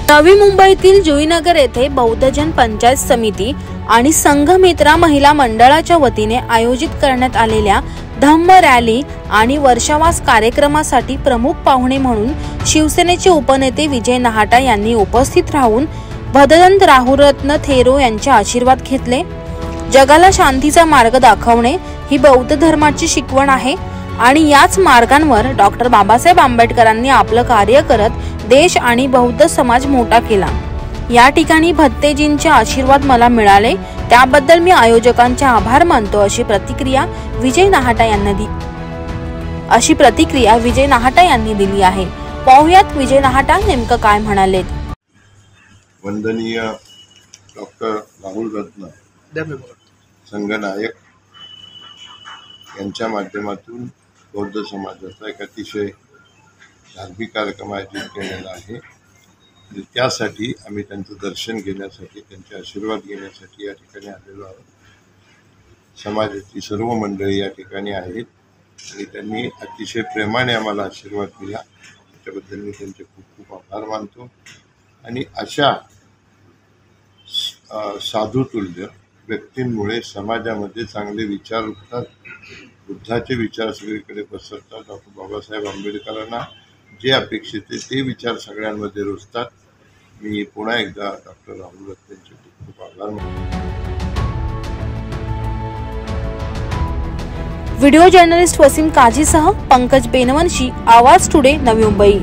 नवी मुंबईतील जुईनगर येथे बौद्धजन पंचायत समिती आणि संघमित्रा महिला मंडळाच्या वतीने आयोजित करण्यात आलेल्या धम्म रॅली आणि वर्षावास कार्यक्रमासाठी प्रमुख पाहुणे म्हणून शिवसेनेचे उपनेते विजय नाहटा यांनी उपस्थित राहून भदंत राहुरत्न थेरो यांचे आशीर्वाद घेतले। जगाला शांतीचा मार्ग दाखवणे ही बौद्ध धर्माची शिकवण आहे आणि याच मार्गांवर डॉक्टर बाबासाहेब आंबेडकरांनी आपलं कार्य करत देश आणि बौद्ध समाज मोठा केला। या ठिकाणी भत्तेजींचे आशीर्वाद मला मिळाले, त्याबद्दल मी आयोजकांचे आभार मानतो, अशी प्रतिक्रिया विजय नाहटा यांनी दिली आहे। पाहुयात विजय नाहटा नेमकं काय म्हणालेत। वंदनीय डॉक्टर राहुरत्न संघनायक यांच्या माध्यमातून बौद्ध समाजाचा एक अतिशय धार्मिक कार्यक्रम आयोजित केलेला आहे। त्यासाठी आम्ही त्यांचं दर्शन घेण्यासाठी, त्यांचे आशीर्वाद घेण्यासाठी या ठिकाणी आलेलो आहोत। समाजाची सर्व मंडळी या ठिकाणी आहेत आणि त्यांनी अतिशय प्रेमाने आम्हाला आशीर्वाद दिला, त्याबद्दल मी त्यांचे खूप खूप आभार मानतो। आणि अशा साधुतुल्य व्यक्तींमुळे समाजामध्ये चांगले विचार उठतात, बुद्धाचे विचार सगळीकडे पसरतात। डॉक्टर बाबासाहेब आंबेडकरांना जे अपेक्षित आहे ते विचार सगळ्यांमध्ये रुजतात। मी पुन्हा एकदा डॉक्टर राहुरत्न यांचे खूप खूप आभार मानतो। व्हिडिओ जर्नलिस्ट वसीम काझीसह पंकज बेनवंशी, आवाज टुडे, नवी मुंबई।